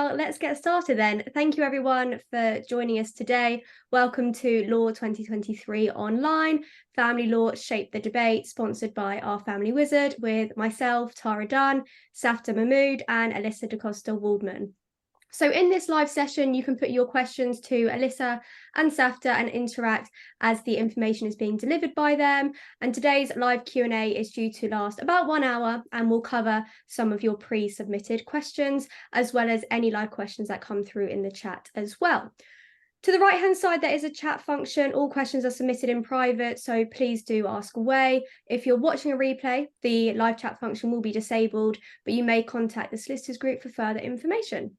Well, let's get started then. Thank you everyone for joining us today. Welcome to Law 2023 Online, Family Law Shape the Debate, sponsored by our Family Wizard with myself, Tara Dunn, Safta Mahmood and Alyssa da Costa-Waldman. So in this live session, you can put your questions to Alyssa and Safta and interact as the information is being delivered by them. And today's live Q&A is due to last about 1 hour and will cover some of your pre-submitted questions, as well as any live questions that come through in the chat as well. To the right-hand side, there is a chat function. All questions are submitted in private, so please do ask away. If you're watching a replay, the live chat function will be disabled, but you may contact the solicitors group for further information.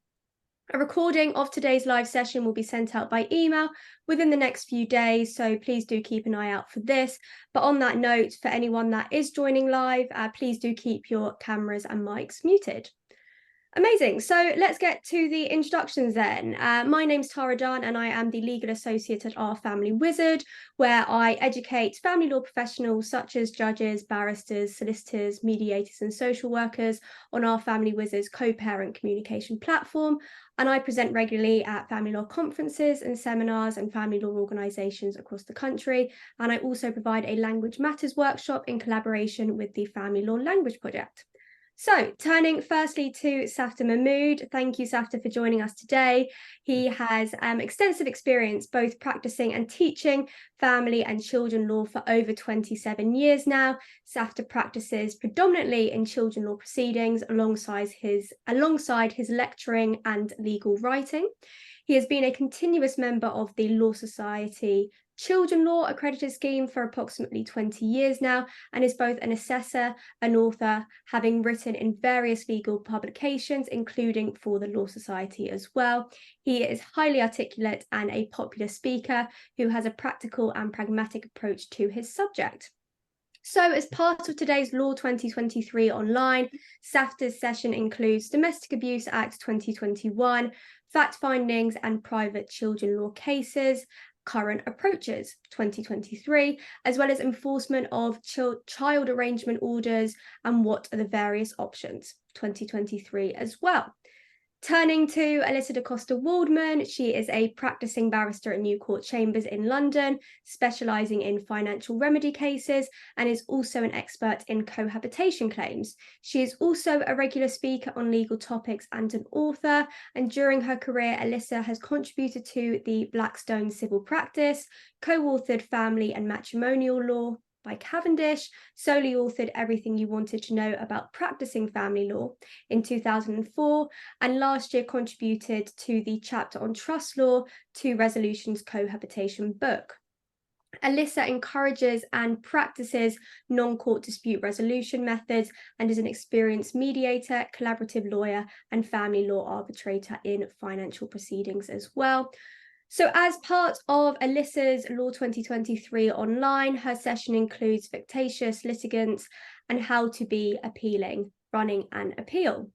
A recording of today's live session will be sent out by email within the next few days, so please do keep an eye out for this. But on that note, for anyone that is joining live, please do keep your cameras and mics muted. Amazing. So let's get to the introductions then. My name's Tara Dunn and I am the legal associate at our Family Wizard, where I educate family law professionals such as judges, barristers, solicitors, mediators and social workers on our Family Wizard's co-parent communication platform. And I present regularly at family law conferences and seminars and family law organisations across the country. And I also provide a language matters workshop in collaboration with the Family Law Language Project. So turning firstly to Safta Mahmood, thank you Safta for joining us today. He has extensive experience both practicing and teaching family and children law for over 27 years now. Safta practices predominantly in children law proceedings alongside his lecturing and legal writing. He has been a continuous member of the Law Society Children Law Accredited Scheme for approximately 20 years now, and is both an assessor and author, having written in various legal publications, including for the Law Society as well. He is highly articulate and a popular speaker who has a practical and pragmatic approach to his subject. So as part of today's Law 2023 Online, Safta's session includes Domestic Abuse Act 2021, fact findings and private children law cases, current approaches 2023, as well as enforcement of child arrangement orders and what are the various options 2023 as well. Turning to Alyssa da Costa-Waldman, she is a practicing barrister at New Court Chambers in London, specialising in financial remedy cases, and is also an expert in cohabitation claims. She is also a regular speaker on legal topics and an author, and during her career, Alyssa has contributed to the Blackstone Civil Practice, co-authored Family and Matrimonial Law by Cavendish, solely authored Everything You Wanted to Know About Practicing Family Law in 2004, and last year contributed to the chapter on trust law to Resolution's cohabitation book. Alyssa encourages and practices non-court dispute resolution methods and is an experienced mediator, collaborative lawyer, and family law arbitrator in financial proceedings as well. So as part of Alyssa's Law 2023 Online, her session includes vexatious litigants and how to be appealing, running an appeal.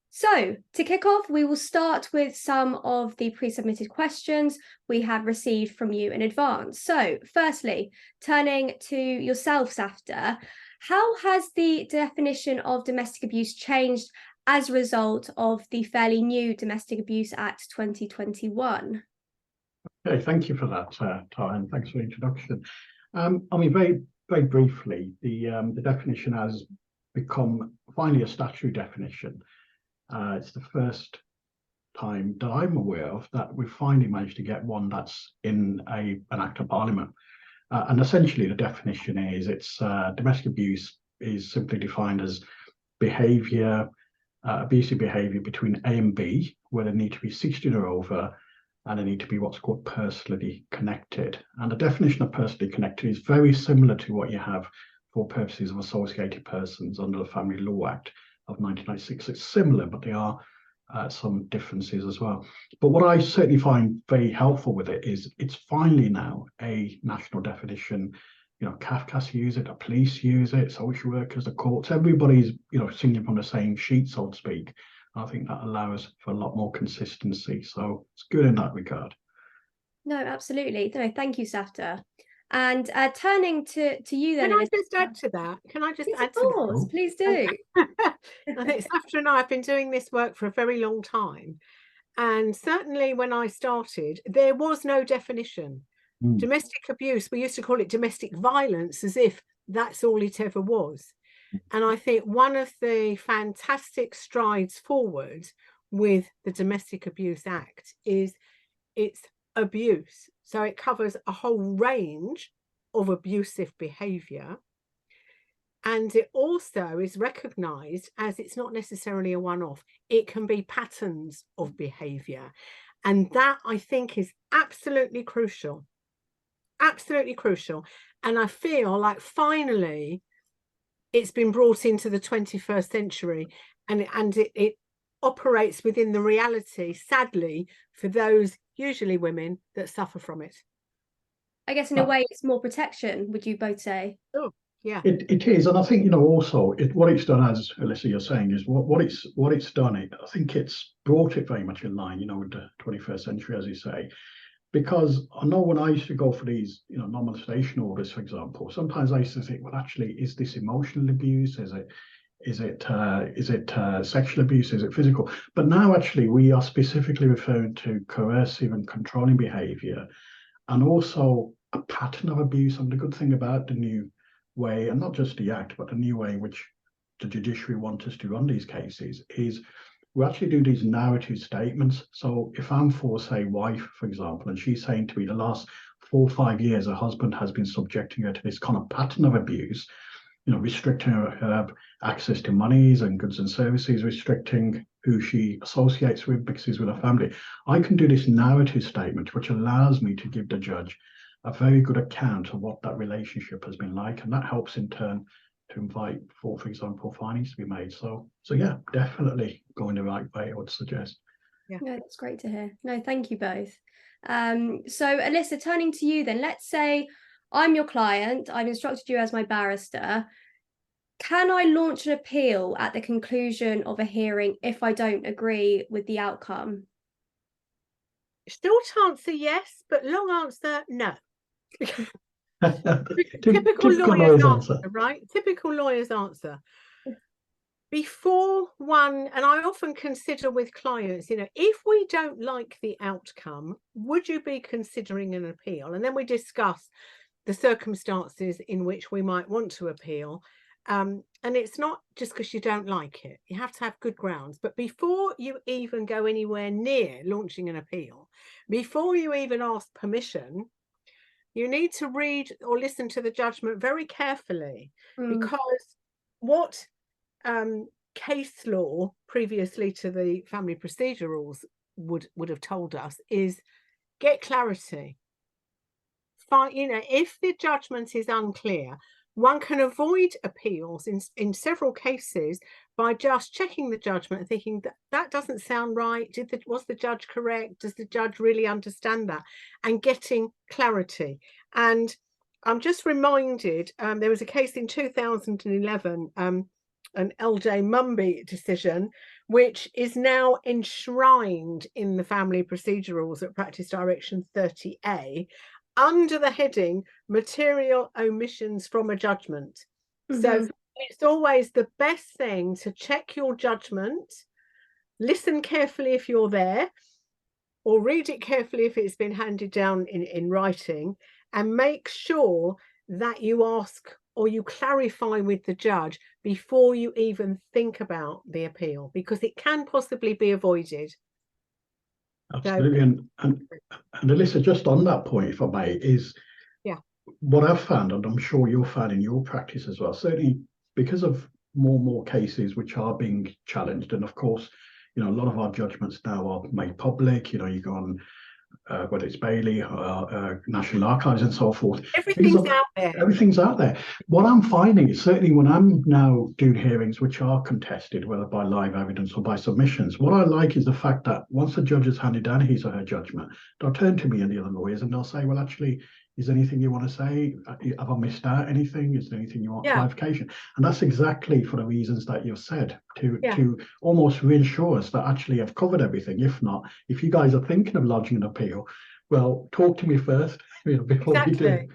So to kick off, we will start with some of the pre-submitted questions we have received from you in advance. So firstly, turning to yourself, Safta, how has the definition of domestic abuse changed as a result of the fairly new Domestic Abuse Act 2021? Okay, thank you for that, Tara, and thanks for the introduction. I mean, very briefly, the definition has become finally a statutory definition. It's the first time that I'm aware of that we've finally managed to get one that's in an Act of Parliament. And essentially, the definition is domestic abuse is simply defined as behaviour, abusive behaviour between A and B, where they need to be 16 or over, and they need to be what's called personally connected. And the definition of personally connected is very similar to what you have for purposes of associated persons under the Family Law Act of 1996. It's similar, but there are some differences as well. But what I certainly find very helpful with it is it's finally now a national definition. You know, CAFCAS use it, the police use it, social workers, the courts, everybody's, singing from the same sheet, so to speak. I think that allows for a lot more consistency. So it's good in that regard. No, absolutely. No, thank you, Safta. And turning to you then, Can I Alyssa. just add to that? Can I just Please, add of to that? course, please do. I think Safra and I have been doing this work for a very long time. And certainly when I started, there was no definition. Domestic abuse, we used to call it domestic violence, as if that's all it ever was. And I think one of the fantastic strides forward with the Domestic Abuse Act is it's abuse. So it covers a whole range of abusive behaviour. And it also is recognised as it's not necessarily a one-off. It can be patterns of behaviour. And that, I think, is absolutely crucial. Absolutely crucial. And I feel like finally it's been brought into the 21st century, and it operates within the reality, sadly, for those, usually women, that suffer from it. I guess in a way it's more protection, would you both say? Oh, yeah. It is, and I think, you know, also what it's done, as Alyssa you're saying, is what it's done. I think it's brought it very much in line, you know, with the 21st century, as you say. Because I know when I used to go for these, you know, non-molestation orders, for example, sometimes I used to think, well, actually, is this emotional abuse? Is it sexual abuse? Is it physical? But now, actually, we are specifically referring to coercive and controlling behaviour, and also a pattern of abuse. And the good thing about the new way, and not just the act, but the new way in which the judiciary want us to run these cases, is we actually do these narrative statements. So if I'm for, say, wife, for example, and she's saying to me the last 4 or 5 years her husband has been subjecting her to this kind of pattern of abuse, you know, restricting her access to monies and goods and services, restricting who she associates with because she's with her family, I can do this narrative statement, which allows me to give the judge a very good account of what that relationship has been like, and that helps in turn to invite for example, findings to be made. So yeah, definitely going the right way, I would suggest. Yeah, no, that's great to hear. No, thank you both. So Alyssa, turning to you then, let's say I'm your client, I've instructed you as my barrister. Can I launch an appeal at the conclusion of a hearing if I don't agree with the outcome? Short answer, yes, but long answer, no. Typical lawyer's answer, right? Typical lawyer's answer. Before one, and I often consider with clients, you know, if we don't like the outcome, would you be considering an appeal? And then we discuss the circumstances in which we might want to appeal. And it's not just because you don't like it. You have to have good grounds. But before you even go anywhere near launching an appeal, before you even ask permission, you need to read or listen to the judgment very carefully, because what case law previously to the family procedure rules would have told us is get clarity. Find, you know, if the judgment is unclear, one can avoid appeals in several cases by just checking the judgment and thinking that doesn't sound right. Was the judge correct? Does the judge really understand that? And getting clarity. And I'm just reminded, there was a case in 2011, an LJ Mumby decision, which is now enshrined in the family procedure rules at Practice Direction 30A under the heading material omissions from a judgment. So it's always the best thing to check your judgment, listen carefully if you're there, or read it carefully if it's been handed down in writing, and make sure that you ask or you clarify with the judge before you even think about the appeal, because it can possibly be avoided. Absolutely. So, and Alyssa, just on that point, if I may, is what I've found, and I'm sure you'll find in your practice as well, certainly because of more and more cases which are being challenged, and of course, you know, a lot of our judgments now are made public. You know, you go on whether it's Bailey, National Archives and so forth. Everything's out there. Everything's out there. What I'm finding is, certainly when I'm now doing hearings which are contested, whether by live evidence or by submissions, what I like is the fact that once the judge has handed down his or her judgment, they'll turn to me and the other lawyers and they'll say, well, actually, is there anything you want to say? Have I missed out anything? Is there anything you want clarification? And that's exactly for the reasons that you've said, to almost reassure us that actually I've covered everything. If not, if you guys are thinking of lodging an appeal, well, talk to me first, you know, before you do.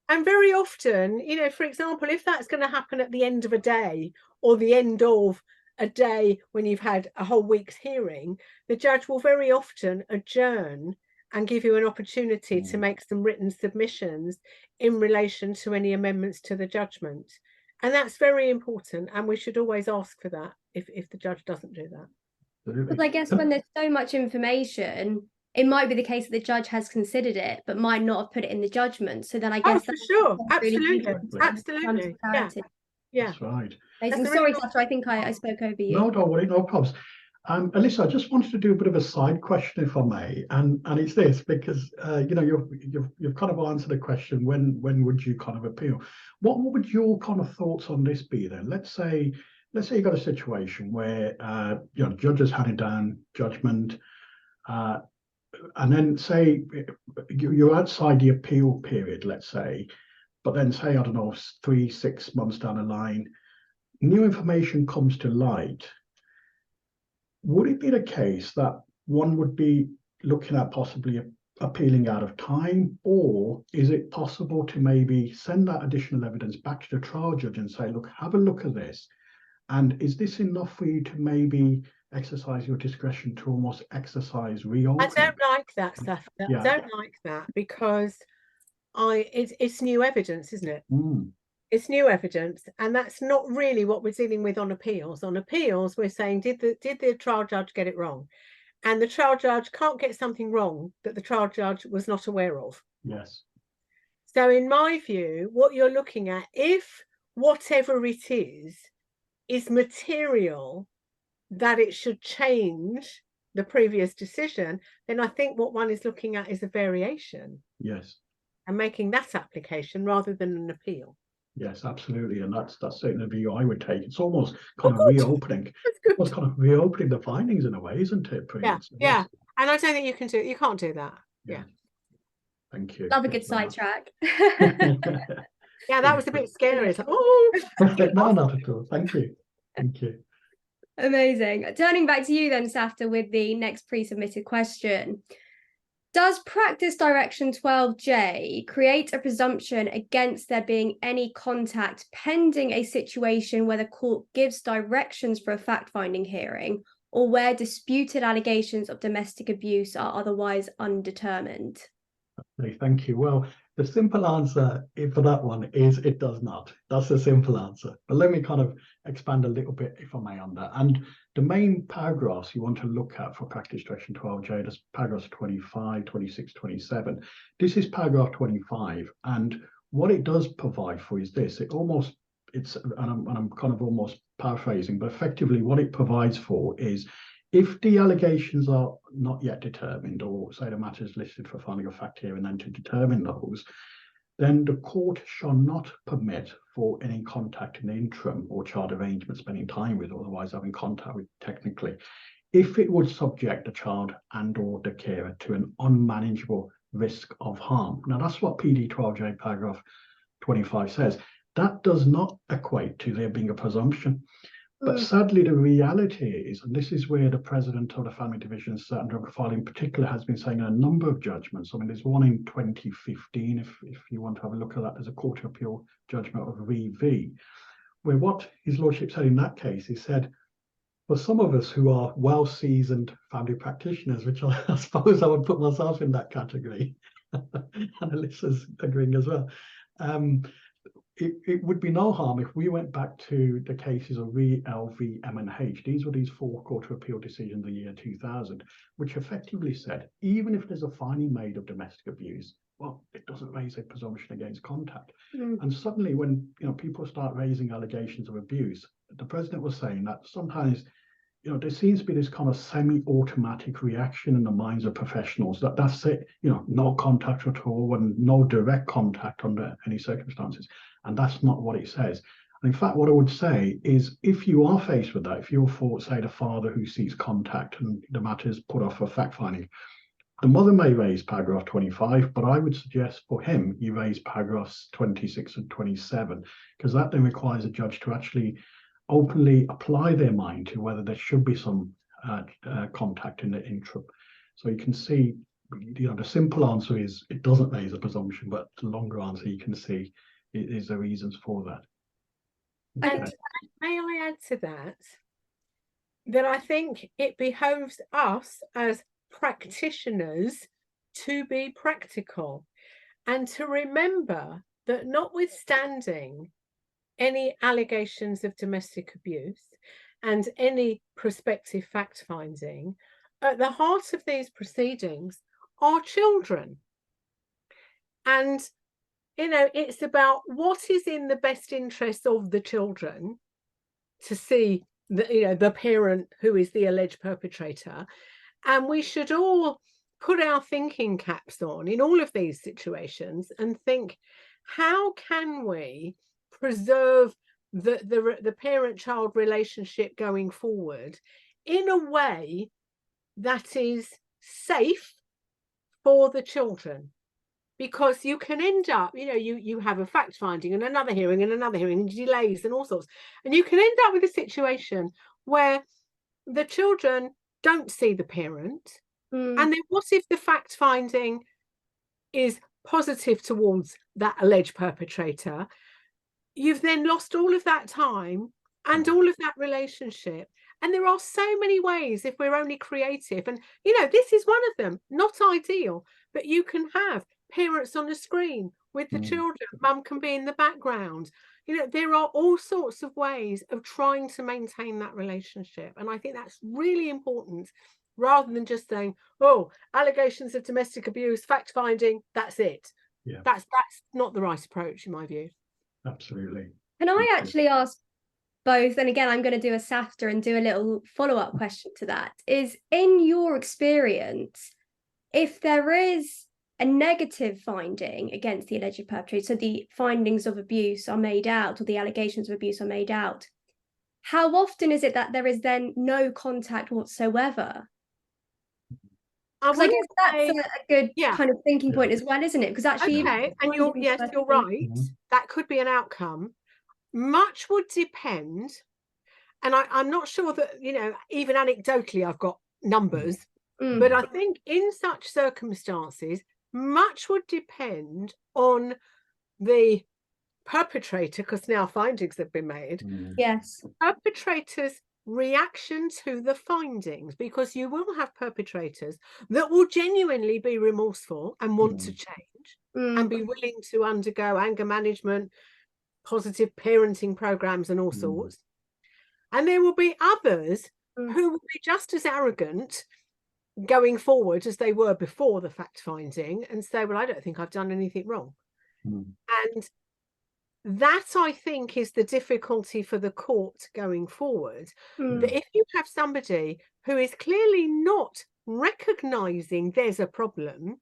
And very often, you know, for example, if that's going to happen at the end of a day or the end of a day when you've had a whole week's hearing, the judge will very often adjourn and give you an opportunity to make some written submissions in relation to any amendments to the judgment. And that's very important. And we should always ask for that if the judge doesn't do that. Because I guess when there's so much information, it might be the case that the judge has considered it, but might not have put it in the judgment. So then I guess for sure. really Absolutely. Absolutely. Yeah. That's right. I'm sorry, Sasha, I think I spoke over you. No, don't worry, no problems. Alyssa, I just wanted to do a bit of a side question, if I may, and it's this, because you know, you've kind of answered the question, when would you kind of appeal? What would your kind of thoughts on this be then? Let's say you've got a situation where you know, the judge has handed down judgment, and then say you're outside the appeal period, let's say, but then say, I don't know, 3-6 months down the line, new information comes to light. Would it be the case that one would be looking at possibly appealing out of time, or is it possible to maybe send that additional evidence back to the trial judge and say, look, have a look at this, and is this enough for you to maybe exercise your discretion to almost exercise reopening? I don't like that stuff. Yeah. I don't like that, because it's new evidence, isn't it? It's new evidence, and that's not really what we're dealing with on appeals. On appeals, we're saying, did the trial judge get it wrong? And the trial judge can't get something wrong that the trial judge was not aware of. Yes. So in my view, what you're looking at, if whatever it is material that it should change the previous decision, then I think what one is looking at is a variation. Yes. And making that application rather than an appeal. Yes, absolutely, and that's certainly the view I would take. It's almost kind of reopening. It's kind of reopening the findings in a way, isn't it? Yeah. And I don't think you can't do that. Yeah. Thank you. Love a good sidetrack. Yeah, that was a bit scary. It's like, oh, no, not at all. Thank you. Thank you. Amazing. Turning back to you then, Safta, with the next pre-submitted question. Does Practice Direction 12J create a presumption against there being any contact pending a situation where the court gives directions for a fact-finding hearing, or where disputed allegations of domestic abuse are otherwise undetermined? Okay, thank you. Well, the simple answer for that one is it does not. That's the simple answer. But let me kind of expand a little bit, if I may, on that. And the main paragraphs you want to look at for Practice Direction 12J, that's paragraphs 25, 26, 27. This is paragraph 25. And what it does provide for is this. And I'm kind of almost paraphrasing, but effectively what it provides for is, if the allegations are not yet determined, or say the matter is listed for finding of fact here and then to determine those, then the court shall not permit for any contact in the interim or child arrangement, spending time with, or otherwise having contact with technically, if it would subject the child and or the carer to an unmanageable risk of harm. Now that's what PD 12J paragraph 25 says. That does not equate to there being a presumption. But sadly, the reality is, and this is where the president of the Family Division, Certain Drug Profile in particular, has been saying in a number of judgments. I mean, there's one in 2015, if you want to have a look at that, there's a Court of Appeal judgment of VV, where what His Lordship said in that case, he said, for some of us who are well-seasoned family practitioners, which I suppose I would put myself in that category, and Alyssa's agreeing as well, it would be no harm if we went back to the cases of LV, M and H. These were these 4 Court of Appeal decisions in the year 2000, which effectively said, even if there's a finding made of domestic abuse, well, it doesn't raise a presumption against contact. And suddenly when people start raising allegations of abuse, the president was saying that sometimes there seems to be this kind of semi-automatic reaction in the minds of professionals that's it, no contact at all and no direct contact under any circumstances. And that's not what it says. And in fact, what I would say is, if you are faced with that, if you're for, say, the father who seeks contact and the matter is put off for fact-finding, the mother may raise paragraph 25, but I would suggest for him, you raise paragraphs 26 and 27, because that then requires a judge to actually openly apply their mind to whether there should be some contact in the interim. So you can see the simple answer is it doesn't raise a presumption, but the longer answer you can see is the reasons for that. Okay. And may I add to that I think it behoves us as practitioners to be practical and to remember that notwithstanding any allegations of domestic abuse and any prospective fact-finding, at the heart of these proceedings are children. And, it's about what is in the best interest of the children to see the parent who is the alleged perpetrator. And we should all put our thinking caps on in all of these situations and think, how can we preserve the parent-child relationship going forward in a way that is safe for the children? Because you can end up, you have a fact finding and another hearing and another hearing and delays and all sorts, and you can end up with a situation where the children don't see the parent. And then what if the fact finding is positive towards that alleged perpetrator? You've then lost all of that time and all of that relationship. And there are so many ways, if we're only creative, and this is one of them, not ideal, but you can have parents on the screen with the children, mum can be in the background. There are all sorts of ways of trying to maintain that relationship. And I think that's really important, rather than just saying, oh, allegations of domestic abuse, fact finding, that's it. Yeah. That's not the right approach, in my view. Absolutely. Can I actually ask both, and again, I'm going to do a SAFTA and do a little follow-up question to that, is, in your experience, if there is a negative finding against the alleged perpetrator, so the findings of abuse are made out, or the allegations of abuse are made out, how often is it that there is then no contact whatsoever? Because I guess that's a good kind of thinking point as well, isn't it? Because actually, and you're right. That could be an outcome. Much would depend, and I'm not sure that even anecdotally I've got numbers, but I think in such circumstances, much would depend on the perpetrator, because now findings have been made. Yes, perpetrator's reaction to the findings, because you will have perpetrators that will genuinely be remorseful and want to change and be willing to undergo anger management, positive parenting programs and all sorts. And there will be others who will be just as arrogant going forward as they were before the fact finding and say, well, I don't think I've done anything wrong. And that, I think, is the difficulty for the court going forward. That if you have somebody who is clearly not recognizing there's a problem,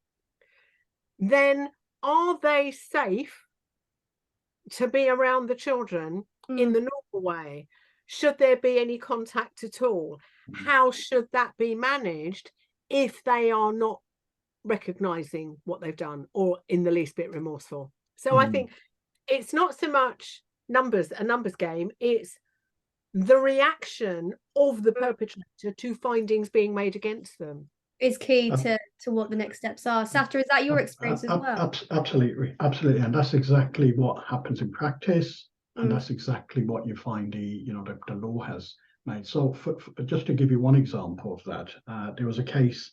then are they safe to be around the children in the normal way? Should there be any contact at all? How should that be managed if they are not recognizing what they've done or in the least bit remorseful? So I think it's not so much a numbers game, it's the reaction of the perpetrator to findings being made against them is key to what the next steps are. SAFTA, is that your experience as well? Absolutely, and that's exactly what happens in practice, and that's exactly what you find the law has made. So just to give you one example of that, there was a case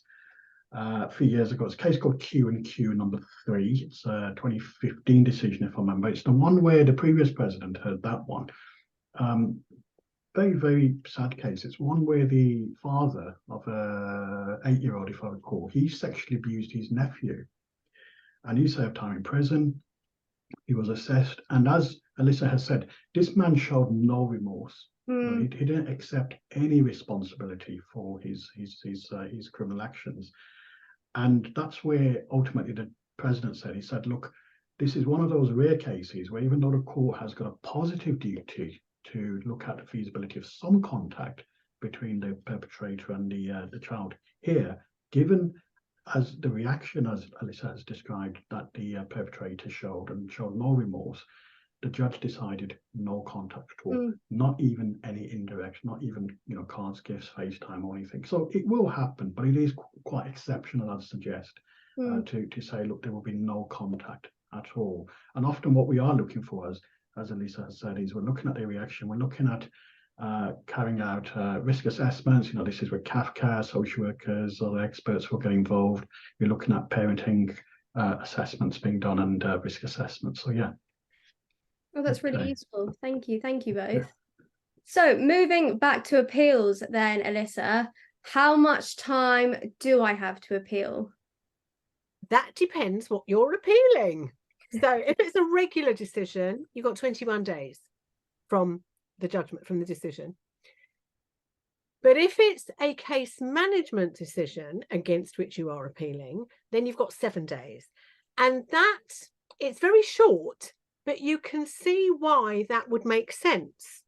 a few years ago. It's a case called Q&Q number 3. It's a 2015 decision, if I remember. It's the one where the previous president heard that one. Very, very sad case. It's one where the father of a 8-year-old, if I recall, he sexually abused his nephew, and he served time in prison. He was assessed, and as Alyssa has said, this man showed no remorse. He didn't accept any responsibility for his criminal actions. And that's where ultimately the president said, he said, look, this is one of those rare cases where even though the court has got a positive duty to look at the feasibility of some contact between the perpetrator and the child, here, given as the reaction, as Alyssa has described, that the perpetrator showed no remorse, the judge decided no contact at all, not even any indirect, not even cards, gifts, FaceTime or anything. So it will happen, but it is quite exceptional, I'd suggest. to say, look, there will be no contact at all. And often what we are looking for, as Elisa has said, is we're looking at their reaction, we're looking at carrying out risk assessments. This is where CAFCA, social workers, other experts will get involved. You're looking at parenting assessments being done and risk assessments. So yeah. Oh, that's really useful. Thank you both. Yeah. So moving back to appeals then, Elisa, how much time do I have to appeal? That depends what you're appealing. So if it's a regular decision, you've got 21 days from the judgment, from the decision. But if it's a case management decision against which you are appealing, then you've got 7 days. And that, it's very short, but you can see why that would make sense.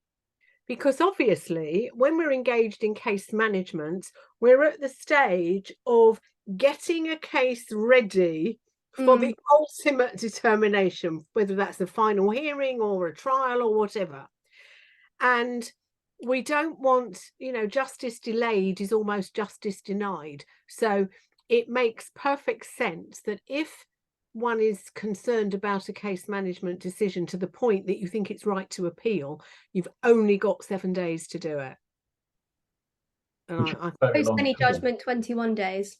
Because obviously, when we're engaged in case management, we're at the stage of getting a case ready for the ultimate determination, whether that's a final hearing or a trial or whatever. And we don't want, justice delayed is almost justice denied. So it makes perfect sense that if one is concerned about a case management decision to the point that you think it's right to appeal, you've only got 7 days to do it. And post any judgment, 21 days.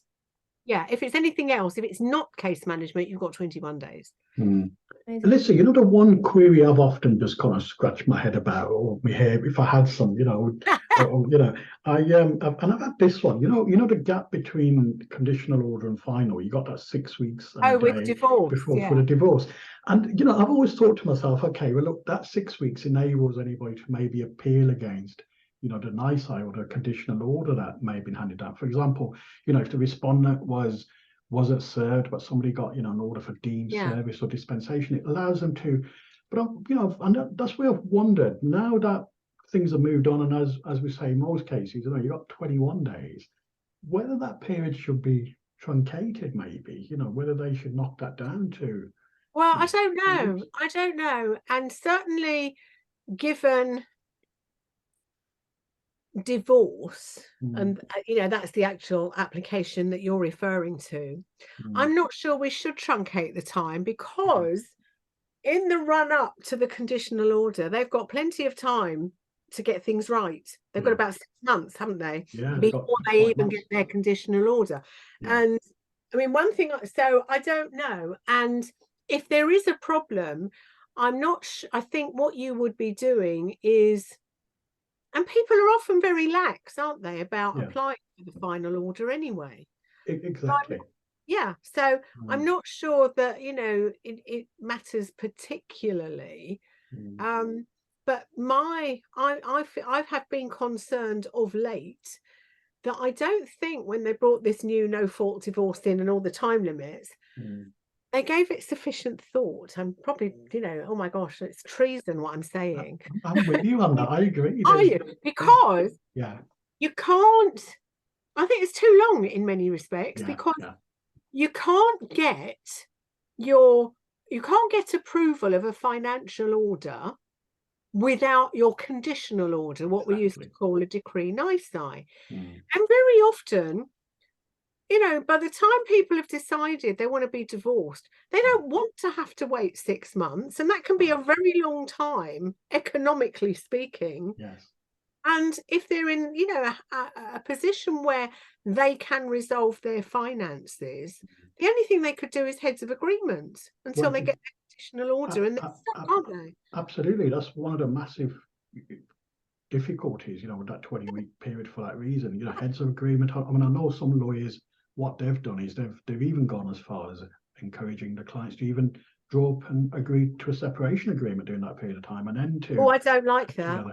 Yeah, if it's anything else, if it's not case management, you've got 21 days. Listen, the one query I've often just kind of scratched my head about, or my hair, if I had some, and I've had this one, the gap between conditional order and final. You got that 6 weeks. With divorce, for the divorce, and I've always thought to myself, okay, well, look, that 6 weeks enables anybody to maybe appeal against, the NISI or the conditional order that may have been handed down. For example, if the respondent wasn't served, but somebody got, an order for deemed service or dispensation, it allows them to. But and that's where I've wondered. Now that things have moved on, and as we say, in most cases, you got 21 days, whether that period should be truncated, maybe, whether they should knock that down to. Well, I don't know, and certainly given divorce, and that's the actual application that you're referring to, I'm not sure we should truncate the time, because in the run up to the conditional order, they've got plenty of time to get things right. They've got about 6 months, haven't they, before they even get their conditional order. And I mean, one thing, so I don't know, and if there is a problem, I'm not I think what you would be doing is, and people are often very lax, aren't they, about applying for the final order anyway. Exactly. So I'm not sure that, it matters particularly. But I have been concerned of late that I don't think when they brought this new no-fault divorce in and all the time limits, they gave it sufficient thought. I'm probably, oh my gosh, it's treason what I'm saying. I'm with you on that. I agree. Are you? Because you can't, I think it's too long in many respects, because you can't get approval of a financial order without your conditional order, what we used to call a decree nisi. And very often, by the time people have decided they want to be divorced, they don't want to have to wait 6 months. And that can be a very long time, economically speaking. Yes. And if they're in, a position where they can resolve their finances, the only thing they could do is heads of agreement until they get their conditional order, and they're stuck, aren't they? Absolutely. That's one of the massive difficulties, with that 20-week period for that reason. Heads of agreement. I mean, I know some lawyers, what they've done is they've even gone as far as encouraging the clients to even draw up and agree to a separation agreement during that period of time, and then to. Oh, I don't like that.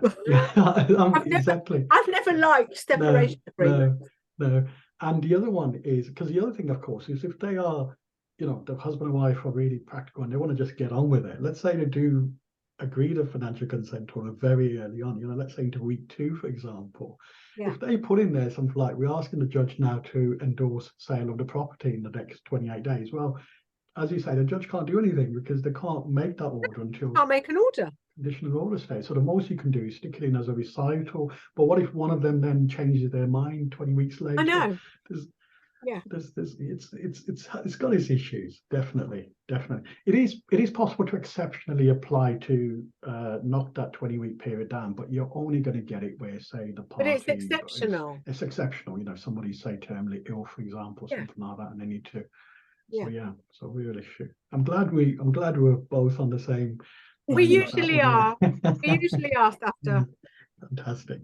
Exactly. I've never liked separation agreements. No. And the other one is, because the other thing, of course, is if they are, the husband and wife are really practical and they want to just get on with it. Let's say they do agree to financial consent order very early on, let's say into week 2, for example. If they put in there something like, we're asking the judge now to endorse sale of the property in the next 28 days. Well, as you say, the judge can't do anything because they can't make that order until can't make an order. Conditional order stage. So the most you can do is stick it in as a recital. But what if one of them then changes their mind 20 weeks later? I know. Yeah. It's got its issues, definitely. It is possible to exceptionally apply to knock that 20-week period down, but you're only going to get it where, say, the But it's party exceptional. it's exceptional. You know, somebody, say, terminally ill, for example, Yeah. something like that, and they need to. Yeah. So yeah, so real issue. I'm glad we're both on the same. We usually are. We usually are, Safta. Fantastic.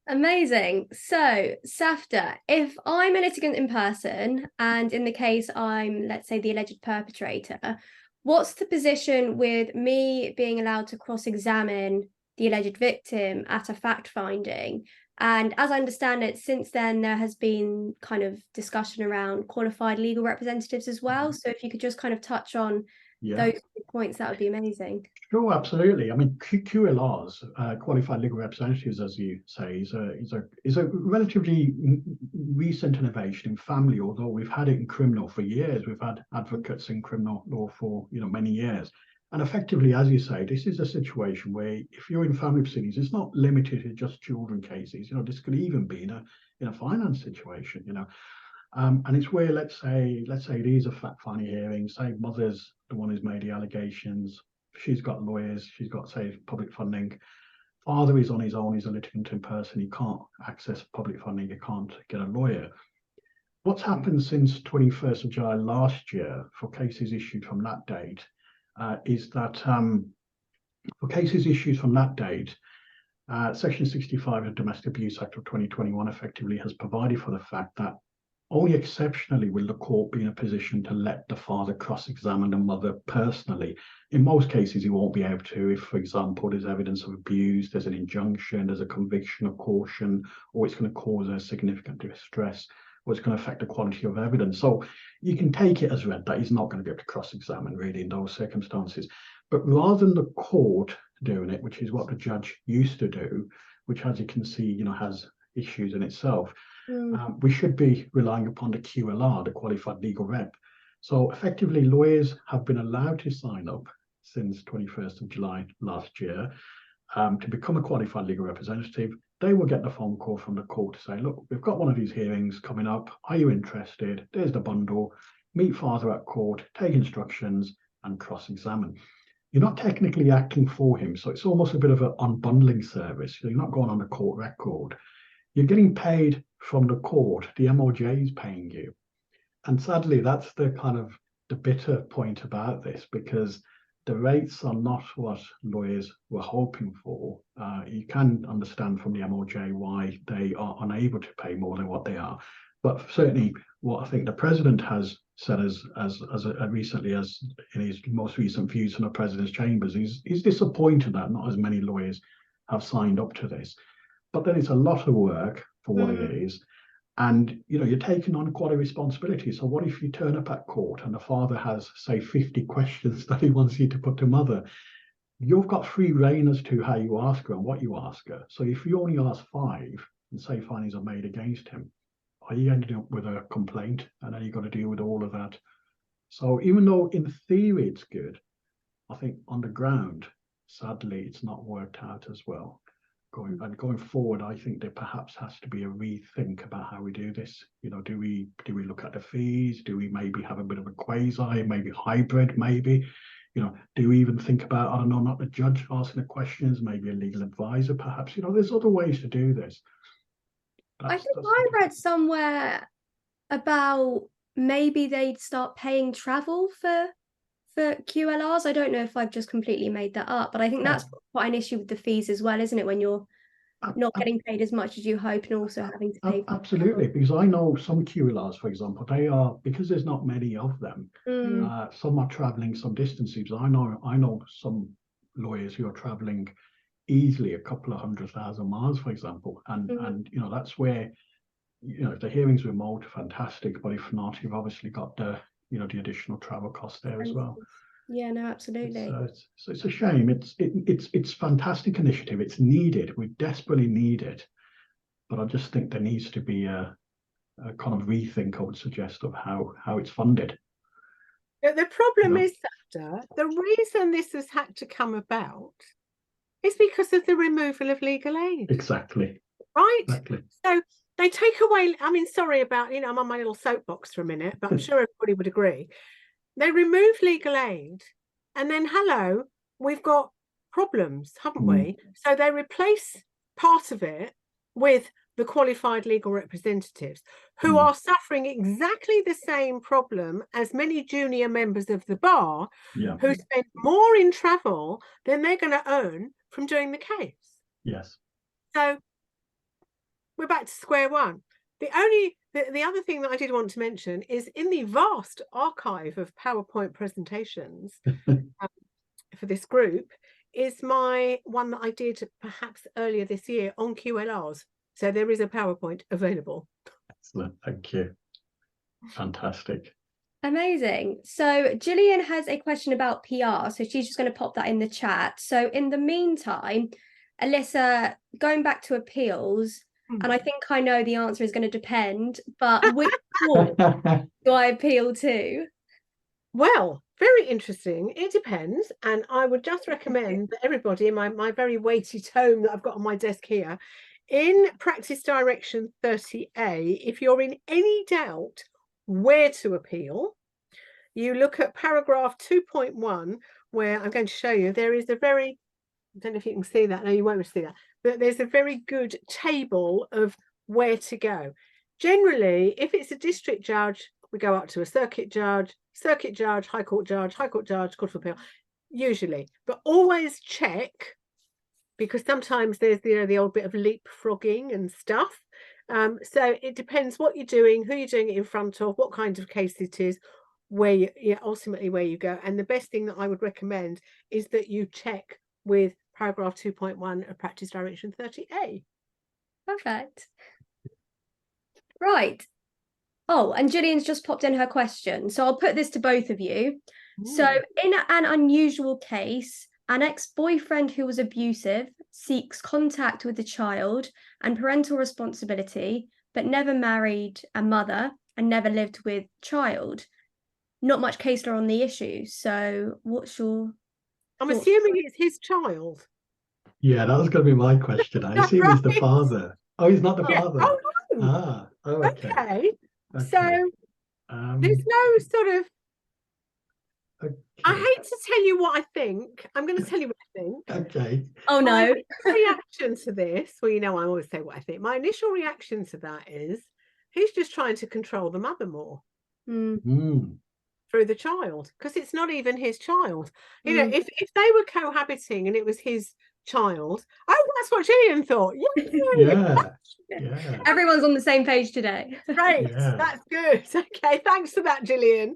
Amazing. So, Safta, if I'm a litigant in person and in the case I'm, let's say, the alleged perpetrator, what's the position with me being allowed to cross-examine the alleged victim at a fact finding? And as I understand it, since then, there has been kind of discussion around qualified legal representatives as well. So if you could just kind of touch on those points, that would be amazing. Sure, absolutely. I mean, QLRs, qualified legal representatives, as you say, is a relatively recent innovation in family. Although we've had it in criminal for years, we've had advocates in criminal law for many years. And effectively, as you say, this is a situation where if you're in family proceedings, it's not limited to just children cases. You know, this could even be in a finance situation. You know. And it's where, let's say these are fact-finding hearings, say mother's the one who's made the allegations, she's got lawyers, she's got, say, public funding, father is on his own, he's a litigant in person, he can't access public funding, he can't get a lawyer. What's happened since 21st of July last year for cases issued from that date is that for cases issued from that date, Section 65 of the Domestic Abuse Act of 2021 effectively has provided for the fact that only exceptionally will the court be in a position to let the father cross-examine the mother personally. In most cases, he won't be able to if, for example, there's evidence of abuse, there's an injunction, there's a conviction of caution, or it's going to cause a significant distress, or it's going to affect the quality of evidence. So you can take it as read that he's not going to be able to cross-examine really in those circumstances. But rather than the court doing it, which is what the judge used to do, which, as you can see, you know, has issues in itself, we should be relying upon the QLR, the qualified legal rep. So effectively, lawyers have been allowed to sign up since 21st of July last year to become a qualified legal representative. They will get the phone call from the court to say, look, we've got one of these hearings coming up. Are you interested? There's the bundle. Meet father at court, take instructions, and cross-examine. You're not technically acting for him, so it's almost a bit of an unbundling service. You're not going on the court record. You're getting paid from the court. The MOJ is paying you. And sadly, that's the kind of the bitter point about this, because the rates are not what lawyers were hoping for. You can understand from the MOJ why they are unable to pay more than what they are. But certainly what I think the president has said as recently as in his most recent views from the president's chambers, he's disappointed that not as many lawyers have signed up to this. But then it's a lot of work for what it is. And, you know, you're taking on quite a responsibility. So what if you turn up at court and the father has, say, 50 questions that he wants you to put to mother? You've got free rein as to how you ask her and what you ask her. So if you only ask 5 and say findings are made against him, are you ending up with a complaint? And then you've got to deal with all of that. So even though in theory it's good, I think on the ground, sadly, it's not worked out as well. Going forward, I think there perhaps has to be a rethink about how we do this. You know, do we look at the fees? Do we maybe have a bit of a quasi, maybe hybrid, maybe? You know, do we even think about, I don't know, not the judge asking the questions, maybe a legal advisor, perhaps? You know, there's other ways to do this. I think I read somewhere about maybe they'd start paying travel for QLRs. I don't know if I've just completely made that up, but I think that's quite an issue with the fees as well, isn't it? When you're not getting paid as much as you hope and also having to pay. Absolutely, because I know some QLRs, for example, they are, because there's not many of them, some are traveling some distances. I know some lawyers who are traveling easily a couple of 100,000 miles, for example, and you know, that's where, you know, if the hearing's remote, fantastic, but if not, you've obviously got the, you know, the additional travel cost there as well. Yeah, no, absolutely. It's a shame. It's fantastic initiative. It's needed. We desperately need it, but I just think there needs to be a kind of rethink, I would suggest, of how it's funded. The problem is, Safta, the reason this has had to come about is because of the removal of legal aid. Exactly. Right. Exactly. So they take away, I mean, sorry about, you know, I'm on my little soapbox for a minute, but I'm sure everybody would agree. They remove legal aid and then, hello, we've got problems, haven't we? So they replace part of it with the qualified legal representatives who are suffering exactly the same problem as many junior members of the bar who spend more in travel than they're going to earn from doing the case. Yes. So we're back to square one. The other thing that I did want to mention is in the vast archive of PowerPoint presentations for this group is my one that I did perhaps earlier this year on QLRs. So there is a PowerPoint available. Excellent. Thank you. Fantastic. Amazing. So Gillian has a question about PR. So she's just going to pop that in the chat. So in the meantime, Alyssa, going back to appeals, and I think I know the answer is going to depend, but which court do I appeal to? Well, very interesting. It depends. And I would just recommend that everybody in my very weighty tome that I've got on my desk here, in Practice Direction 30A, if you're in any doubt where to appeal, you look at paragraph 2.1, where I'm going to show you there is a very, I don't know if you can see that. No, you won't be able to see that. But there's a very good table of where to go. Generally, if it's a district judge, we go up to a circuit judge, high court judge, court of appeal, usually. But always check, because sometimes there's the old bit of leapfrogging and stuff. So it depends what you're doing, who you're doing it in front of, what kind of case it is, where ultimately where you go. And the best thing that I would recommend is that you check with paragraph 2.1 of Practice Direction 30A. Perfect. Right. Oh, and Gillian's just popped in her question. So I'll put this to both of you. So in an unusual case, an ex-boyfriend who was abusive seeks contact with the child and parental responsibility, but never married a mother and never lived with child. Not much case law on the issue. So what's your I'm assuming it's his child. Yeah, that was going to be my question. I assume he's the father. Oh, he's not the father. Oh, no. Ah, oh, okay. So there's no sort of, I hate to tell you what I think. I'm going to tell you what I think. Okay. Oh, no. My reaction to this, well, you know, I always say what I think. My initial reaction to that is he's just trying to control the mother more through the child, because it's not even his child. You know, if they were cohabiting and it was his child, oh, that's what Gillian thought. Yeah. Everyone's on the same page today. Great. That's good. Okay, thanks for that, Gillian.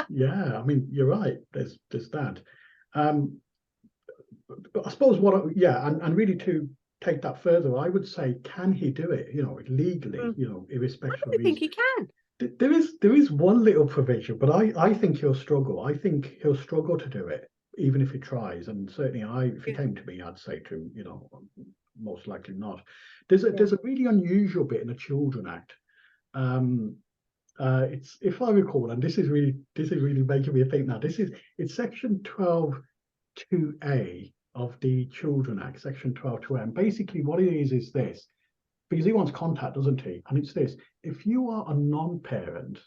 Yeah, I mean, you're right. There's that. But I suppose and really to take that further, I would say, can he do it? You know, legally. You know, irrespective. I don't think he can. There is one little provision, but I think he'll struggle. I think he'll struggle to do it, even if he tries. And certainly, if he came to me, I'd say to him, you know, most likely not. There's a really unusual bit in the Children Act. It's, if I recall, and this is really making me think now. It's section 12(2)(a) of the Children Act, section 12(2)(a), and basically what it is this, because he wants contact, doesn't he? And it's this: if you are a non-parent,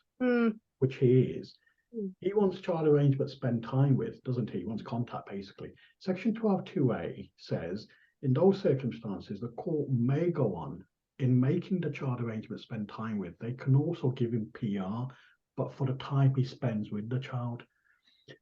which he is, he wants child arrangement spend time with, doesn't he? He wants contact, basically. Section 12(2)(a) says, in those circumstances, the court may go on in making the child arrangement spend time with. They can also give him PR, but for the time he spends with the child.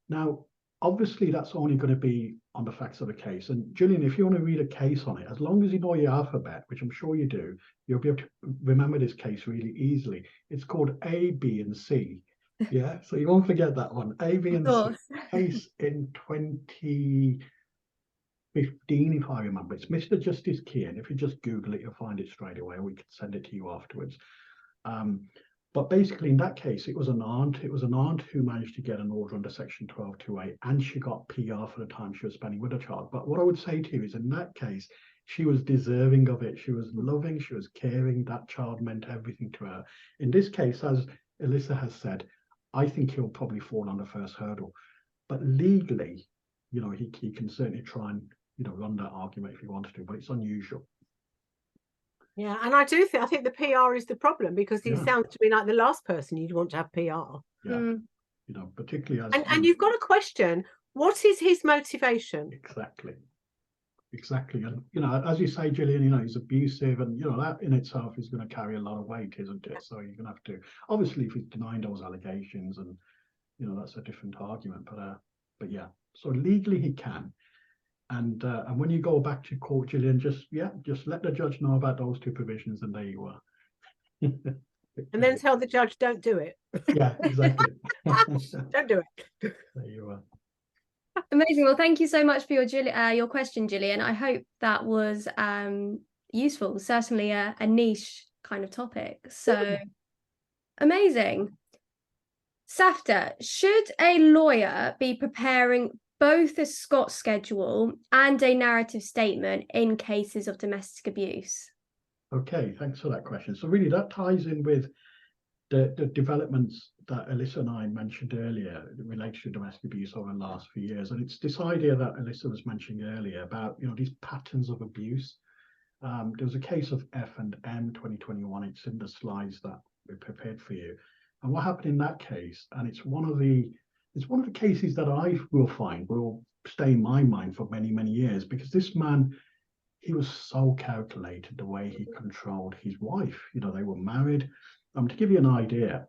Now, obviously, that's only going to be on the facts of the case. And Gillian, if you want to read a case on it, as long as you know your alphabet, which I'm sure you do, you'll be able to remember this case really easily. It's called A, B, and C. Yeah, so you won't forget that one. A, B, and C. Case in 2015, if I remember. It's Mr. Justice Keane. If you just Google it, you'll find it straight away, or we could send it to you afterwards. But basically, in that case, it was an aunt. Who managed to get an order under section 12(2)(a), and she got PR for the time she was spending with her child. But what I would say to you is, in that case, she was deserving of it. She was loving, she was caring. That child meant everything to her. In this case, as Alyssa has said, I think he'll probably fall on the first hurdle. But legally, you know, he can certainly try and, you know, run that argument if he wanted to, but it's unusual. Yeah, and I think the PR is the problem, because he sounds to me like the last person you'd want to have PR. Yeah, you know, particularly as and you've got to question, what is his motivation? Exactly. And you know, as you say, Gillian, you know, he's abusive, and you know that in itself is going to carry a lot of weight, isn't it? So you're going to have to, obviously, if he's denying those allegations, and you know, that's a different argument. But yeah, so legally he can. And when you go back to court, Gillian, just let the judge know about those two provisions, and there you are. And then tell the judge, don't do it. Yeah, exactly. Don't do it. There you are. Amazing. Well, thank you so much for your question, Gillian. I hope that was useful. Certainly a niche kind of topic. So amazing. Safta, should a lawyer be preparing both a Scott schedule and a narrative statement in cases of domestic abuse? Okay, thanks for that question. So really that ties in with the developments that Alyssa and I mentioned earlier related to domestic abuse over the last few years. And it's this idea that Alyssa was mentioning earlier about, you know, these patterns of abuse. There was a case of F&M 2021. It's in the slides that we prepared for you. And what happened in that case, and it's one of the cases that I will find will stay in my mind for many, many years, because this man, he was so calculated the way he controlled his wife. You know, they were married. To give you an idea,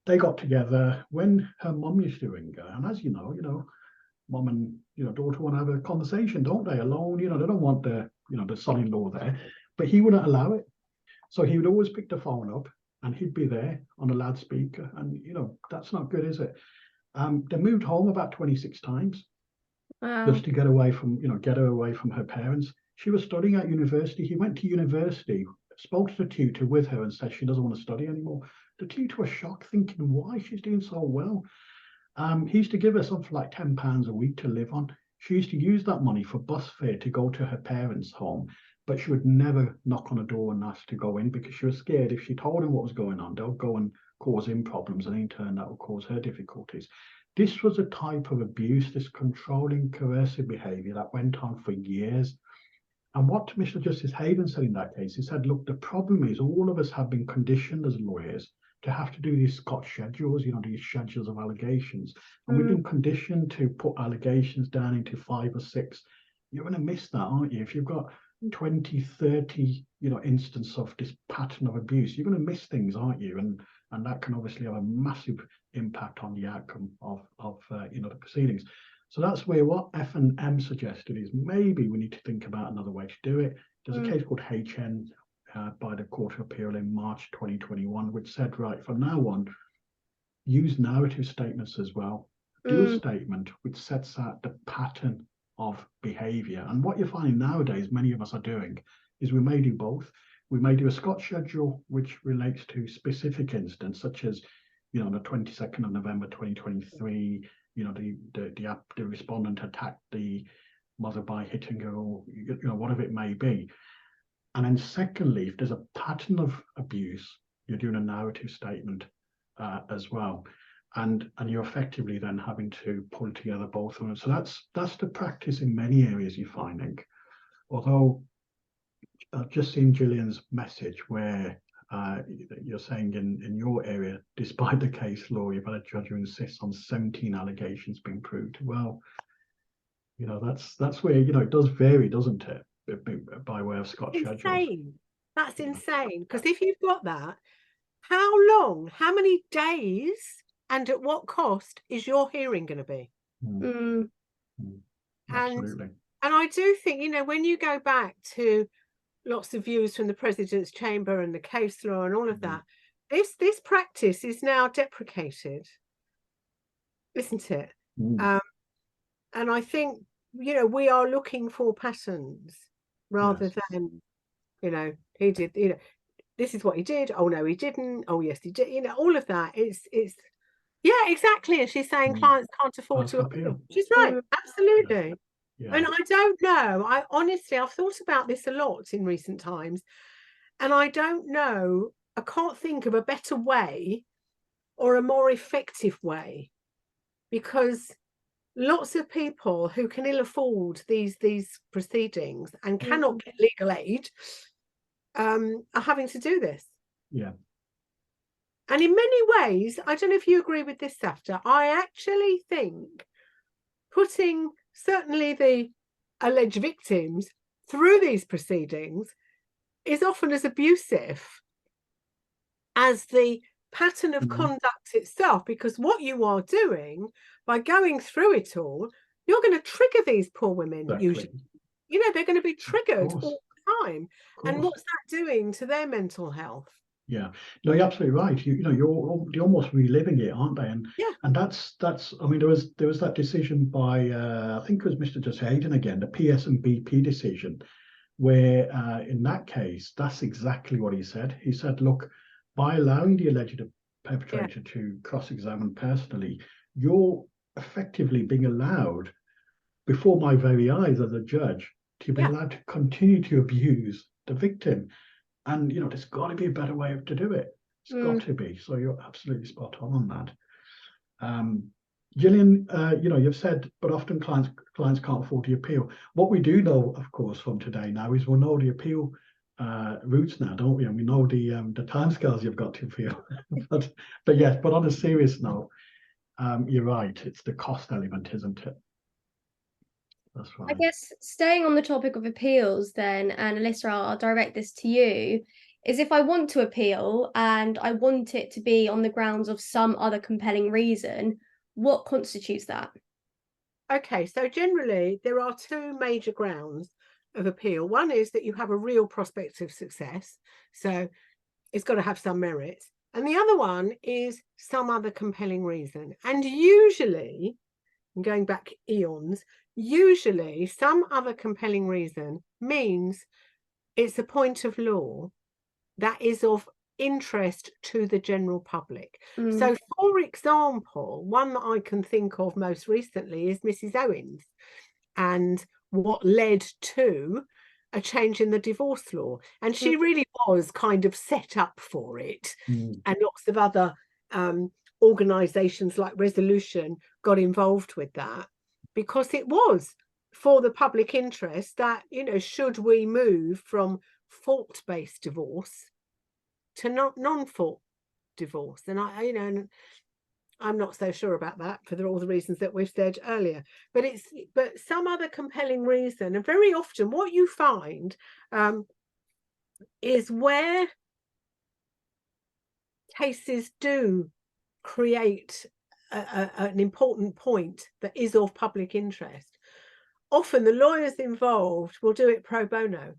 they got together when her mum used to ring her, and as you know, mum and daughter want to have a conversation, don't they? Alone, you know, they don't want the the son-in-law there, but he wouldn't allow it. So he would always pick the phone up, and he'd be there on a loudspeaker, and you know that's not good, is it? They moved home about 26 times. Wow. Just to get away from get her away from her parents. She was studying at university. He went to university, spoke to the tutor with her, and said she doesn't want to study anymore. The tutor was shocked, thinking why she's doing so well. He used to give her something like £10 a week to live on. She used to use that money for bus fare to go to her parents' home, but she would never knock on a door and ask to go in, because she was scared if she told him what was going on, they'll go and cause him problems, and in turn that would cause her difficulties. This was a type of abuse, this controlling, coercive behaviour that went on for years. And what Mr. Justice Hayden said in that case, he said, look, the problem is all of us have been conditioned as lawyers to have to do these Scott schedules, these schedules of allegations. And we've been conditioned to put allegations down into 5 or 6. You're going to miss that, aren't you? If you've got 20, 30, instances of this pattern of abuse, you're going to miss things, aren't you? And that can obviously have a massive impact on the outcome of the proceedings. So that's where what F&M suggested is maybe we need to think about another way to do it. There's a case called HN by the Court of Appeal in March 2021, which said, right, from now on, use narrative statements as well. Do a statement which sets out the pattern of behaviour. And what you're finding nowadays, many of us are doing, is we may do both. We may do a Scott schedule which relates to specific incidents, such as, the 22nd of November 2023, the respondent attacked the mother by hitting her, or whatever it may be. And then secondly, if there's a pattern of abuse, you're doing a narrative statement as well. And you're effectively then having to pull together both of them. So that's the practice in many areas you're finding. Although I've just seen Gillian's message where you're saying in your area, despite the case law, you've had a judge who insists on 17 allegations being proved. Well, that's where it does vary, doesn't it? By way of Scott schedules. That's insane. Because if you've got that, how long, how many days, and at what cost is your hearing going to be? Absolutely. And I do think, when you go back to lots of views from the President's Chamber and the case law and all of that, this practice is now deprecated, isn't it? And I think, we are looking for patterns rather than, he did, this is what he did. Oh, no, he didn't. Oh, yes, he did. All of that. It's yeah, exactly. And she's saying clients can't afford to appeal. She's right. Absolutely. Yeah. And I don't know. I've thought about this a lot in recent times, and I don't know. I can't think of a better way or a more effective way, because lots of people who can ill afford these proceedings and cannot get legal aid are having to do this. Yeah. And in many ways, I don't know if you agree with this, Safta, I actually think putting certainly the alleged victims through these proceedings is often as abusive as the pattern of conduct itself, because what you are doing by going through it all, you're going to trigger these poor women. Exactly. Usually, you know, they're going to be triggered all the time. And what's that doing to their mental health? Yeah, no, you're absolutely right. You know, you're almost reliving it, aren't they? And yeah, and that's I mean, there was that decision by I think it was Mr. Hayden again, the PS and BP decision, where in that case, that's exactly what he said. He said, look, by allowing the alleged perpetrator to cross-examine personally, you're effectively being allowed, before my very eyes as a judge, to be allowed to continue to abuse the victim. And, you know, there's got to be a better way to do it. It's got to be. So you're absolutely spot on that. Gillian, you know, you've said, but often clients can't afford the appeal. What we do know, of course, from today now is we'll know the appeal routes now, don't we? And we know the timescales you've got to appeal. but yes, but on a serious note, you're right. It's the cost element, isn't it? That's right. I guess staying on the topic of appeals then, and Alyssa, I'll direct this to you, is if I want to appeal and I want it to be on the grounds of some other compelling reason, what constitutes that? Okay, so generally there are two major grounds of appeal. One is that you have a real prospect of success, so it's got to have some merit. And the other one is some other compelling reason. And usually, going back eons, usually some other compelling reason means it's a point of law that is of interest to the general public. So, for example, one that I can think of most recently is Mrs. Owens and what led to a change in the divorce law. And she really was kind of set up for it. And lots of other organisations like Resolution got involved with that, because it was for the public interest that, you know, should we move from fault-based divorce to non-fault divorce? And you know, I'm not so sure about that for all the reasons that we've said earlier, but some other compelling reason. And very often what you find is where cases do create an important point that is of public interest, often the lawyers involved will do it pro bono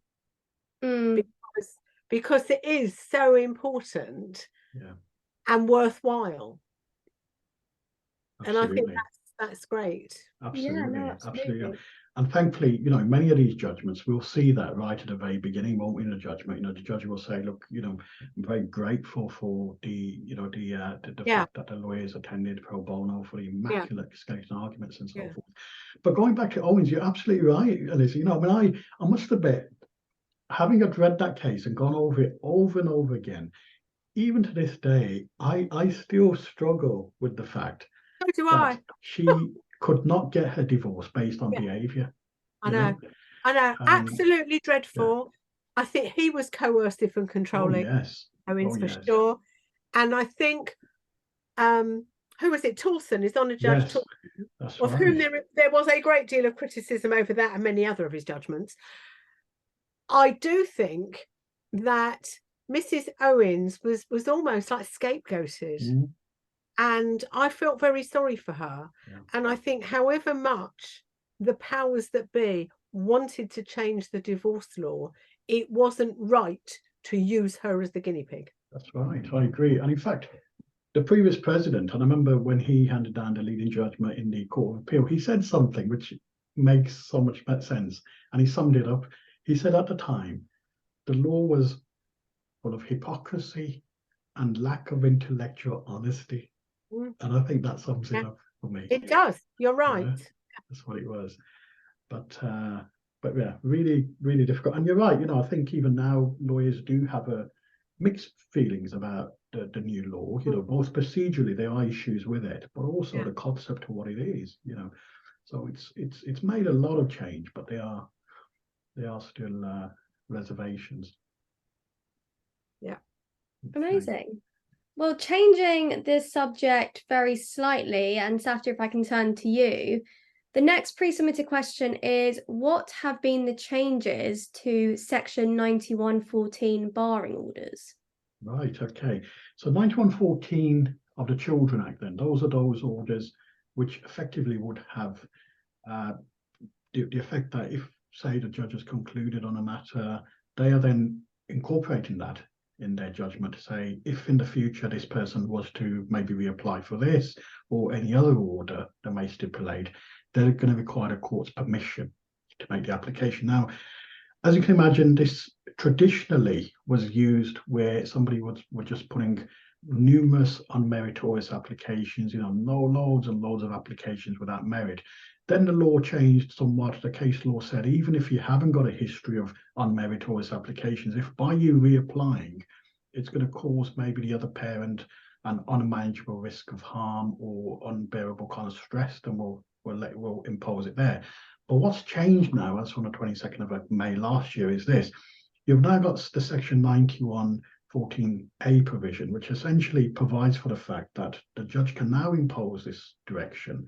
because it is so important and worthwhile. Absolutely. And I think that's great. Absolutely. Yeah, no, absolutely. And thankfully, you know, many of these judgments, we'll see that right at the very beginning, won't we, in a judgment? You know, the judge will say, look, you know, I'm very grateful for the, you know, the fact that the lawyers attended pro bono for the immaculate escalation arguments and so forth. But going back to Owens, you're absolutely right, Alyssa. You know, I mean, I must admit, having read that case and gone over it over and over again, even to this day, I still struggle with the fact that she could not get her divorce based on behaviour. I know. Absolutely dreadful. I think he was coercive and controlling. Owens for sure. And I think who was it? Towson is on a judge, of whom there was a great deal of criticism over that and many other of his judgments. I do think that Mrs. Owens was almost like scapegoated. And I felt very sorry for her. And I think however much the powers that be wanted to change the divorce law, it wasn't right to use her as the guinea pig. That's right. I agree. And in fact, the previous president, and I remember when he handed down the leading judgment in the Court of Appeal, he said something which makes so much sense. And he summed it up. He said at the time, the law was full of hypocrisy and lack of intellectual honesty. And I think that sums it up for me. It does. You're right. That's what it was. But yeah, really, really difficult. And you're right. You know, I think even now lawyers do have mixed feelings about the new law. You know, both procedurally there are issues with it, but also the concept of what it is. You know, so it's made a lot of change, but there are still reservations. Yeah. Amazing. Well, changing this subject very slightly, and Safta, if I can turn to you, the next pre-submitted question is, what have been the changes to Section 9114 barring orders? Right, okay. So 9114 of the Children Act, then, those are those orders which effectively would have the effect that if, say, the judge has concluded on a matter, they are then incorporating that in their judgment to say, if in the future this person was to maybe reapply for this or any other order that may stipulate, they're going to require the court's permission to make the application. Now, as you can imagine, this traditionally was used where somebody was just putting numerous unmeritorious applications, loads and loads of applications without merit. Then the law changed somewhat. The case law said, even if you haven't got a history of unmeritorious applications, if by you reapplying, it's going to cause maybe the other parent an unmanageable risk of harm or unbearable kind of stress, then we'll impose it there. But what's changed now, as from the 22nd of May last year, is this. You've now got the Section 9114A provision, which essentially provides for the fact that the judge can now impose this direction,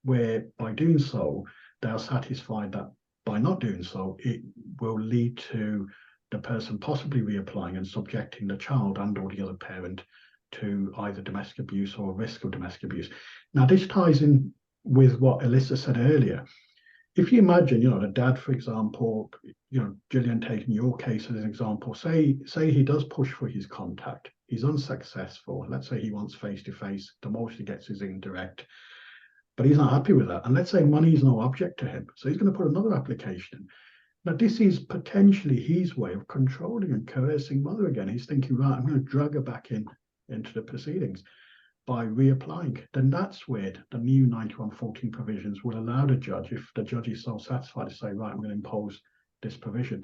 where by doing so, they are satisfied that by not doing so, it will lead to the person possibly reapplying and subjecting the child and or the other parent to either domestic abuse or risk of domestic abuse. Now, this ties in with what Alyssa said earlier. If you imagine, the dad, for example, Gillian, taking your case as an example, say he does push for his contact, he's unsuccessful. Let's say he wants face-to-face, the most he gets is indirect, but he's not happy with that. And let's say money is no object to him, so he's going to put another application in. Now, this is potentially his way of controlling and coercing mother again. He's thinking, right, I'm going to drag her back into the proceedings by reapplying. Then that's where the new 9114 provisions will allow the judge, if the judge is so satisfied, to say, right, I'm going to impose this provision.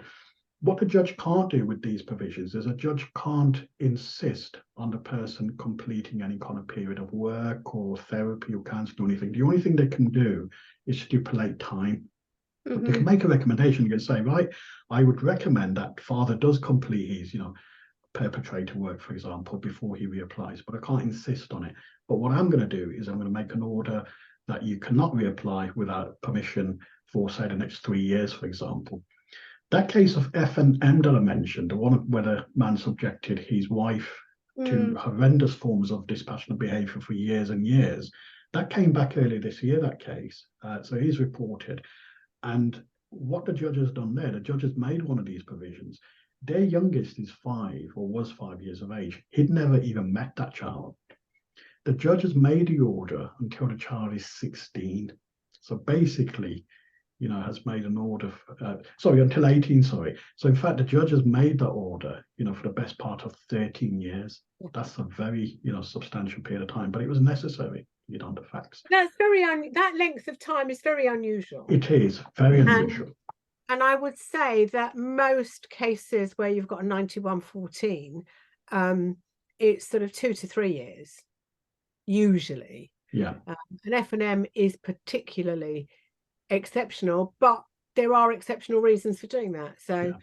What the judge can't do with these provisions is a judge can't insist on the person completing any kind of period of work or therapy or counseling or anything. The only thing they can do is stipulate time. But they can make a recommendation. You can say, right, I would recommend that father does complete his, perpetrator work, for example, before he reapplies, but I can't insist on it. But what I'm going to do is I'm going to make an order that you cannot reapply without permission for, say, the next 3 years, for example. That case of F and M that I mentioned, the one where the man subjected his wife to horrendous forms of dispassionate behavior for years and years, that came back earlier this year, that case. So he's reported. And what the judge has done there, the judge has made one of these provisions. Their youngest is 5 or was 5 years of age. He'd never even met that child. The judge has made the order until the child is 16. So basically, has made an order, until 18, sorry. So in fact, the judge has made that order, for the best part of 13 years. That's a very, substantial period of time, but it was necessary, on the facts. That's that length of time is very unusual. It is very unusual. And I would say that most cases where you've got a 9114, it's sort of 2 to 3 years, usually. Yeah. And F&M is particularly exceptional, but there are exceptional reasons for doing that. So,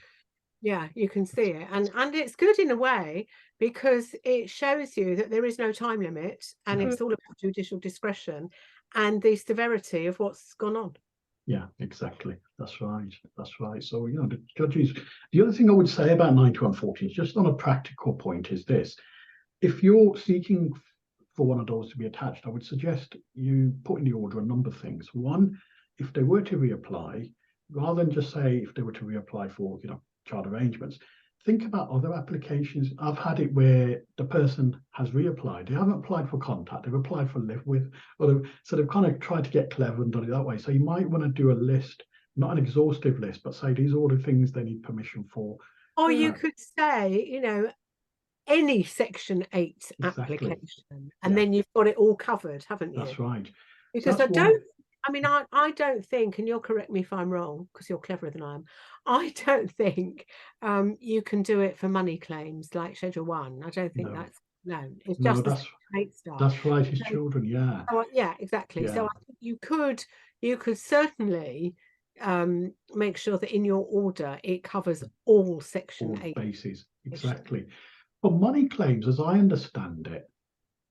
yeah, you can see it. And it's good in a way because it shows you that there is no time limit and it's all about judicial discretion and the severity of what's gone on. Yeah, exactly. That's right. So, the judges, the other thing I would say about 9114, just on a practical point, is this. If you're seeking for one of those to be attached, I would suggest you put in the order a number of things. One, if they were to reapply, rather than just say if they were to reapply for, child arrangements, think about other applications. I've had it where the person has reapplied. They haven't applied for contact, they've applied for live with, so they've kind of tried to get clever and done it that way. So you might want to do a list, not an exhaustive list, but say these are all the things they need permission for. Or you could say, any Section 8 application, and then you've got it all covered, haven't you? That's right. Because I don't think, and you'll correct me if I'm wrong, because you're cleverer than I am, I don't think you can do it for money claims like Schedule 1. I don't think it's just the Section 8 stuff. That's right, his children, yeah. Yeah, exactly. Yeah. So I think you could certainly make sure that in your order it covers all Section 8 bases. Exactly. For money claims, as I understand it,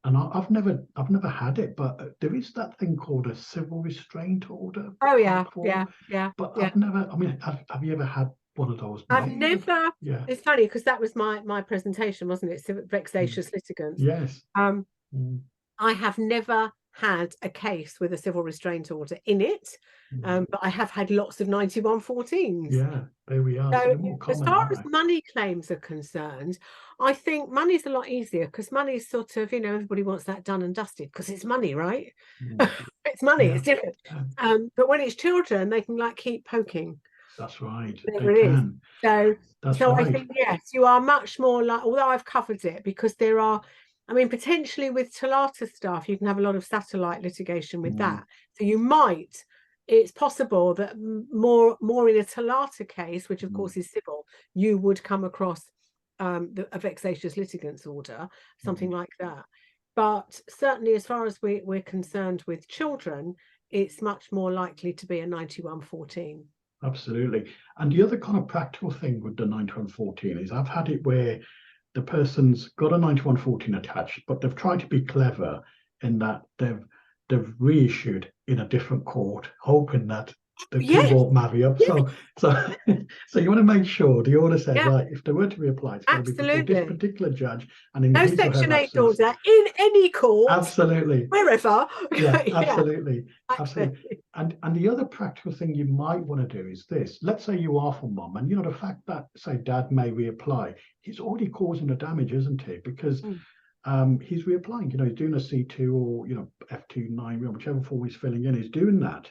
and I've never had it, but there is that thing called a civil restraint order. Oh yeah, Part 4. yeah. But Yeah. I've never. I mean, have you ever had one of those? I've never. Yeah. It's funny because that was my presentation, wasn't it? Vexatious litigants. Yes. I have never had a case with a civil restraint order in it, but I have had lots of 9114s. Yeah, there we are. So, So they're more common, as far aren't as they? money claims are concerned, I think money's a lot easier because money's sort of, everybody wants that done and dusted because it's money, right? It's money, Yeah. it's different. But when it's children, they can like keep poking. That's right. Whatever They it is. can. So, That's so right. I think, yes, you are much more like, although I've covered it, because there are, I mean, potentially with Talata stuff, you can have a lot of satellite litigation with that. So you might, it's possible that more in a Talata case, which of course is civil, you would come across a vexatious litigants order, something like that. But certainly as far as we're concerned with children, it's much more likely to be a 9114. Absolutely. And the other kind of practical thing with the 9114 is I've had it where the person's got a 9114 attached, but they've tried to be clever in that they've reissued in a different court, hoping that the two won't marry up. So you want to make sure the order says, right, if they were to reapply, it's got to be before this particular judge, and in no his or her Section 8 absence, order in any court. Absolutely. Wherever. Yeah, absolutely. Absolutely. And the other practical thing you might want to do is this. Let's say you are for mum, and the fact that, say, dad may reapply, he's already causing the damage, isn't he? Because he's reapplying, he's doing a C2 or F2 whichever form he's filling in, he's doing that.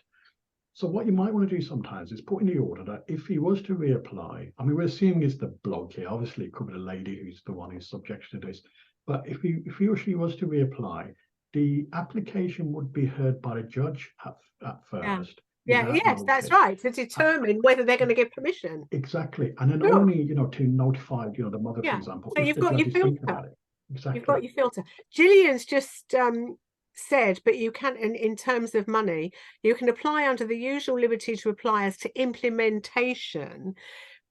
So what you might want to do sometimes is put in the order that if he was to reapply, I mean, we're assuming it's the bloke here, obviously it could be the lady who's the one who's subject to this, but if he or she was to reapply, the application would be heard by a judge at first. Yes, that's right, to determine whether they're going to give permission. Exactly. And then only, to notify, the mother, for example. So you've got your filter. Exactly. You've got your filter. Gillian's just said, but you can, in terms of money, you can apply under the usual liberty to apply as to implementation.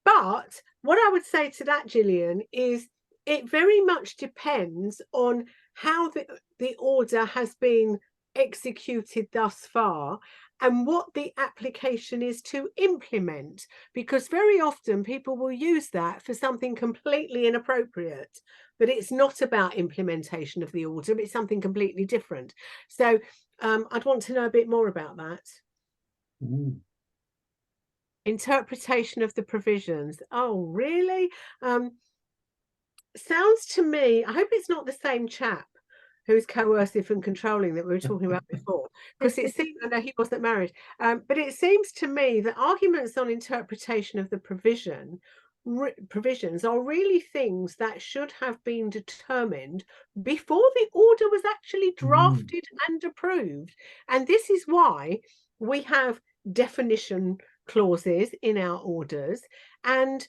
But what I would say to that, Gillian, is it very much depends on how the order has been executed thus far and what the application is to implement, because very often people will use that for something completely inappropriate, but it's not about implementation of the order, it's something completely different. So I'd want to know a bit more about that. Interpretation of the provisions. Oh, really? Sounds to me, I hope it's not the same chap who's coercive and controlling that we were talking about before, because it seems, I know he wasn't married, but it seems to me that arguments on interpretation of the provisions are really things that should have been determined before the order was actually drafted and approved. And this is why we have definition clauses in our orders. And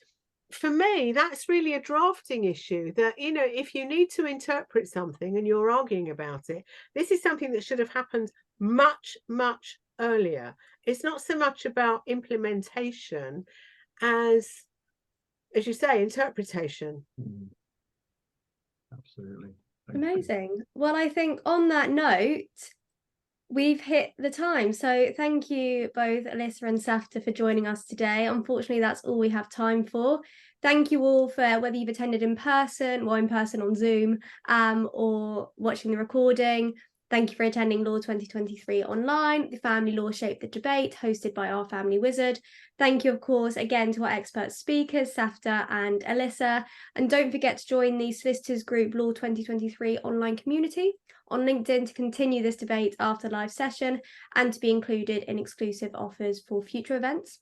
for me, that's really a drafting issue, that, if you need to interpret something and you're arguing about it, this is something that should have happened much, much earlier. It's not so much about implementation as you say, interpretation. Absolutely. Amazing. Well, I think on that note, we've hit the time. So thank you both Alyssa and Safta for joining us today. Unfortunately, that's all we have time for. Thank you all for whether you've attended in person or in person on Zoom, or watching the recording. Thank you for attending Law 2023 online, the Family Law Shape the Debate, hosted by our family wizard. Thank you, of course, again to our expert speakers, Safta and Alyssa. And don't forget to join the Solicitors Group Law 2023 online community on LinkedIn to continue this debate after live session and to be included in exclusive offers for future events.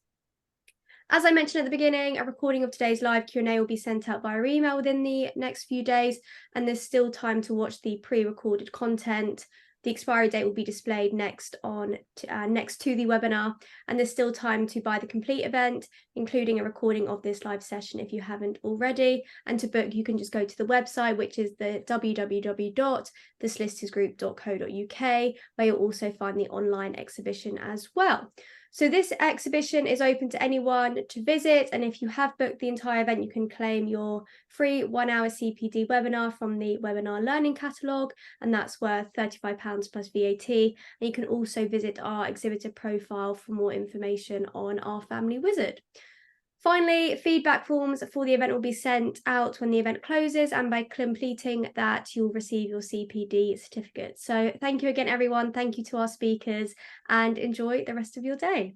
As I mentioned at the beginning, a recording of today's live Q&A will be sent out via email within the next few days, and there's still time to watch the pre-recorded content. The expiry date will be displayed next to the webinar, and there's still time to buy the complete event, including a recording of this live session if you haven't already. And to book, you can just go to the website, which is the www.thesolicitorsgroup.co.uk, where you'll also find the online exhibition as well. So this exhibition is open to anyone to visit, and if you have booked the entire event, you can claim your free 1-hour CPD webinar from the webinar learning catalogue, and that's worth £35 plus VAT. And you can also visit our exhibitor profile for more information on our Family Wizard. Finally, feedback forms for the event will be sent out when the event closes, and by completing that, you'll receive your CPD certificate. So thank you again, everyone. Thank you to our speakers, and enjoy the rest of your day.